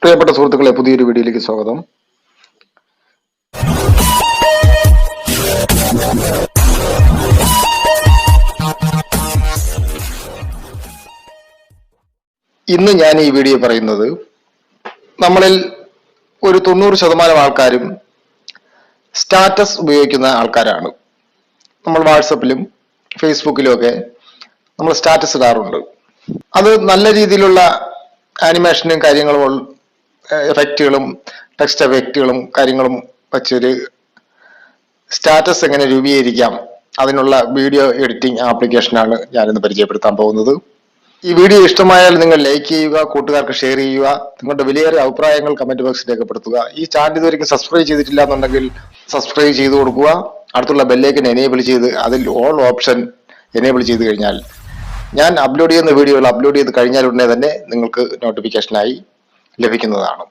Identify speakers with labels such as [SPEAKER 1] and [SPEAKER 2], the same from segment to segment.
[SPEAKER 1] പ്രിയപ്പെട്ട സുഹൃത്തുക്കളെ, പുതിയൊരു വീഡിയോയിലേക്ക് സ്വാഗതം. ഇന്ന് ഞാൻ ഈ വീഡിയോ പറയുന്നത്, നമ്മളിൽ ഒരു 90% ആൾക്കാരും സ്റ്റാറ്റസ് ഉപയോഗിക്കുന്ന ആൾക്കാരാണ്. നമ്മൾ വാട്സപ്പിലും ഫേസ്ബുക്കിലും ഒക്കെ നമ്മൾ സ്റ്റാറ്റസ് ഇടാറുണ്ട്. അത് നല്ല രീതിയിലുള്ള ആനിമേഷനും കാര്യങ്ങളും എഫക്റ്റുകളും ടെക്സ്റ്റ് എഫക്റ്റുകളും കാര്യങ്ങളും വച്ചൊരു സ്റ്റാറ്റസ് എങ്ങനെ രൂപീകരിക്കാം, അതിനുള്ള വീഡിയോ എഡിറ്റിംഗ് ആപ്ലിക്കേഷനാണ് ഞാനിന്ന് പരിചയപ്പെടുത്താൻ പോകുന്നത്. ഈ വീഡിയോ ഇഷ്ടമായാൽ നിങ്ങൾ ലൈക്ക് ചെയ്യുക, കൂട്ടുകാർക്ക് ഷെയർ ചെയ്യുക, നിങ്ങളുടെ വിലയേറിയ അഭിപ്രായങ്ങൾ കമന്റ് ബോക്സിൽ രേഖപ്പെടുത്തുക. ഈ ചാനൽ ഇതുവരെയും സബ്സ്ക്രൈബ് ചെയ്തിട്ടില്ല എന്നുണ്ടെങ്കിൽ സബ്സ്ക്രൈബ് ചെയ്ത് കൊടുക്കുക. അടുത്തുള്ള ബെല്ലൈക്കൻ എനേബിൾ ചെയ്ത് അതിൽ ഓൾ ഓപ്ഷൻ എനേബിൾ ചെയ്ത് കഴിഞ്ഞാൽ ഞാൻ അപ്ലോഡ് ചെയ്യുന്ന വീഡിയോകൾ അപ്ലോഡ് ചെയ്ത് കഴിഞ്ഞാൽ ഉടനെ തന്നെ നിങ്ങൾക്ക് നോട്ടിഫിക്കേഷനായി ലഭിക്കുന്നതാണ്.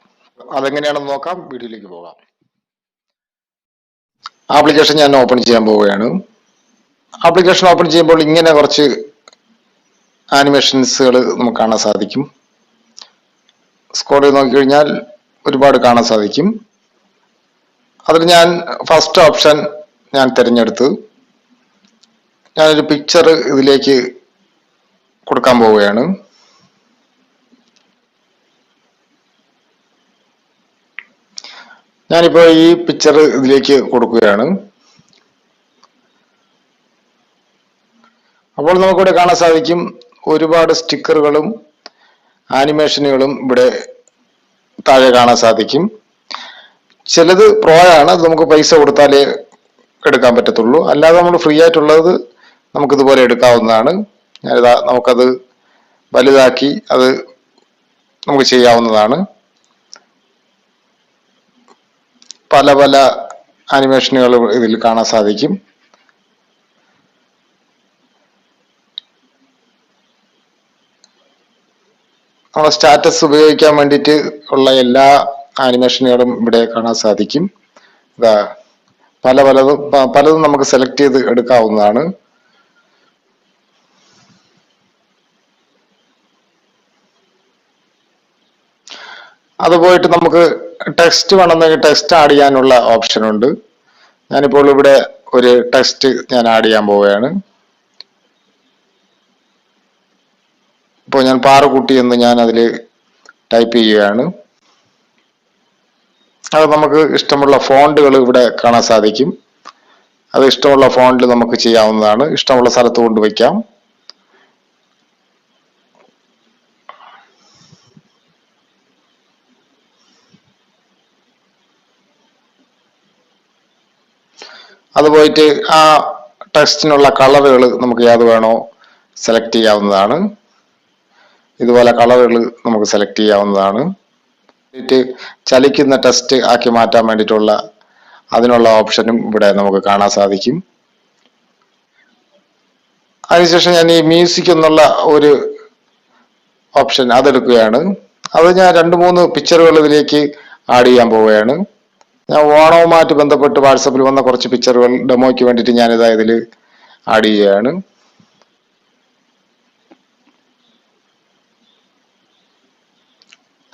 [SPEAKER 1] അതെങ്ങനെയാണെന്ന് നോക്കാം. വീഡിയോയിലേക്ക് പോകാം. ആപ്ലിക്കേഷൻ ഞാൻ ഓപ്പൺ ചെയ്യാൻ പോവുകയാണ്. ആപ്ലിക്കേഷൻ ഓപ്പൺ ചെയ്യുമ്പോൾ ഇങ്ങനെ കുറച്ച് ആനിമേഷൻസുകൾ നമുക്ക് കാണാൻ സാധിക്കും. സ്ക്രോൾ ചെയ്ത് നോക്കിക്കഴിഞ്ഞാൽ ഒരുപാട് കാണാൻ സാധിക്കും. അതിൽ ഞാൻ ഫസ്റ്റ് ഓപ്ഷൻ ഞാൻ തിരഞ്ഞെടുത്ത് ഞാനൊരു പിക്ചർ ഇതിലേക്ക് കൊടുക്കാൻ പോവുകയാണ്. ഞാനിപ്പോൾ ഈ പിക്ചർ ഇതിലേക്ക് കൊടുക്കുകയാണ്. അപ്പോൾ നമുക്കിവിടെ കാണാൻ സാധിക്കും ഒരുപാട് സ്റ്റിക്കറുകളും ആനിമേഷനുകളും ഇവിടെ താഴെ കാണാൻ സാധിക്കും. ചിലത് പ്രോ ആണ്, അത് നമുക്ക് പൈസ കൊടുത്താലേ എടുക്കാൻ പറ്റത്തുള്ളൂ. അല്ലാതെ നമ്മൾ ഫ്രീ ആയിട്ടുള്ളത് നമുക്കിതുപോലെ എടുക്കാവുന്നതാണ്. ഞാനിതാ നമുക്കത് വലുതാക്കി അത് നമുക്ക് ചെയ്യാവുന്നതാണ്. പല പല ആനിമേഷനുകൾ ഇതിൽ കാണാൻ സാധിക്കും. നമ്മുടെ സ്റ്റാറ്റസ് ഉപയോഗിക്കാൻ വേണ്ടിയിട്ട് ഉള്ള എല്ലാ ആനിമേഷനുകളും ഇവിടെ കാണാൻ സാധിക്കും. ഇതാ പലതും നമുക്ക് സെലക്ട് ചെയ്ത് എടുക്കാവുന്നതാണ്. അത് പോയിട്ട് നമുക്ക് ടെക്സ്റ്റ് വേണമെന്നെങ്കിൽ ടെക്സ്റ്റ് ആഡ് ചെയ്യാനുള്ള ഓപ്ഷൻ ഉണ്ട്. ഞാനിപ്പോൾ ഇവിടെ ഒരു ടെക്സ്റ്റ് ഞാൻ ആഡ് ചെയ്യാൻ പോവുകയാണ്. ഇപ്പോൾ ഞാൻ പാറുകുട്ടി എന്ന് ഞാൻ അതിൽ ടൈപ്പ് ചെയ്യുകയാണ്. അത് നമുക്ക് ഇഷ്ടമുള്ള ഫോണ്ടുകൾ ഇവിടെ കാണാൻ സാധിക്കും. അത് ഇഷ്ടമുള്ള ഫോണ്ടിൽ നമുക്ക് ചെയ്യാവുന്നതാണ്. ഇഷ്ടമുള്ള സ്ഥലത്ത് കൊണ്ടുവയ്ക്കാം. അത് പോയിട്ട് ആ ടെക്സ്റ്റിനുള്ള കളറുകൾ നമുക്ക് ഏത് വേണോ സെലക്ട് ചെയ്യാവുന്നതാണ്. ഇതുപോലെ കളറുകൾ നമുക്ക് സെലക്ട് ചെയ്യാവുന്നതാണ്. ചലിക്കുന്ന ടെക്സ്റ്റ് ആക്കി മാറ്റാൻ വേണ്ടിയിട്ടുള്ള അതിനുള്ള ഓപ്ഷനും ഇവിടെ നമുക്ക് കാണാൻ സാധിക്കും. അതിനുശേഷം ഞാൻ ഈ മ്യൂസിക് എന്നുള്ള ഒരു ഓപ്ഷൻ അതെടുക്കുകയാണ്. അത് ഞാൻ 2-3 പിക്ചറുകൾ ഇതിലേക്ക് ആഡ് ചെയ്യാൻ പോവുകയാണ്. ഞാൻ ഓണവുമായിട്ട് ബന്ധപ്പെട്ട് വാട്സപ്പിൽ വന്ന കുറച്ച് പിക്ചറുകൾ ഡെമോയ്ക്ക് വേണ്ടിയിട്ട് ഞാനിതാ ഇതിൽ ആഡ് ചെയ്യുകയാണ്.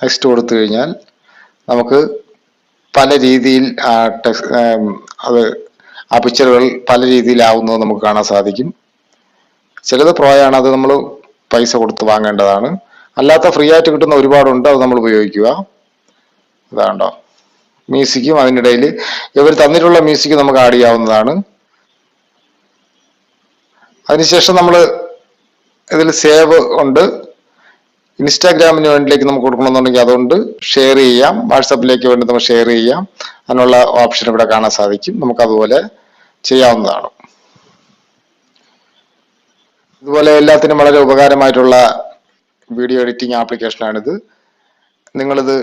[SPEAKER 1] നെക്സ്റ്റ് കൊടുത്തു കഴിഞ്ഞാൽ നമുക്ക് പല രീതിയിൽ ആ പിക്ചറുകൾ പല രീതിയിലാവുന്നത് നമുക്ക് കാണാൻ സാധിക്കും. ചിലത് പ്രോയാണ്, അത് നമ്മൾ പൈസ കൊടുത്ത് വാങ്ങേണ്ടതാണ്. അല്ലാത്ത ഫ്രീ ആയിട്ട് കിട്ടുന്ന ഒരുപാടുണ്ട്, അത് നമ്മൾ ഉപയോഗിക്കുക. ഇതാണ്ടോ മ്യൂസിക്കും അതിനിടയിൽ ഇവർ തന്നിട്ടുള്ള മ്യൂസിക് നമുക്ക് ആഡ് ചെയ്യാവുന്നതാണ്. അതിനുശേഷം നമ്മൾ ഇതിൽ സേവ് ഉണ്ട്. ഇൻസ്റ്റാഗ്രാമിന് വേണ്ടിയിലേക്ക് നമുക്ക് കൊടുക്കണമെന്നുണ്ടെങ്കിൽ അതുകൊണ്ട് ഷെയർ ചെയ്യാം. വാട്സപ്പിലേക്ക് വേണ്ടി നമുക്ക് ഷെയർ ചെയ്യാം. അതിനുള്ള ഓപ്ഷൻ ഇവിടെ കാണാൻ സാധിക്കും. നമുക്ക് അതുപോലെ ചെയ്യാവുന്നതാണ്. ഇതുപോലെ എല്ലാത്തിനും വളരെ ഉപകാരമായിട്ടുള്ള വീഡിയോ എഡിറ്റിംഗ് ആപ്ലിക്കേഷനാണിത്. നിങ്ങളിത്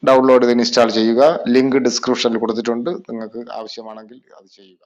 [SPEAKER 1] ഡൗൺലോഡ് ചെയ്ത് ഇൻസ്റ്റാൾ ചെയ്യുക. ലിങ്ക് ഡിസ്ക്രിപ്ഷനിൽ കൊടുത്തിട്ടുണ്ട്. നിങ്ങൾക്ക് ആവശ്യമാണെങ്കിൽ അത് ചെയ്യുക.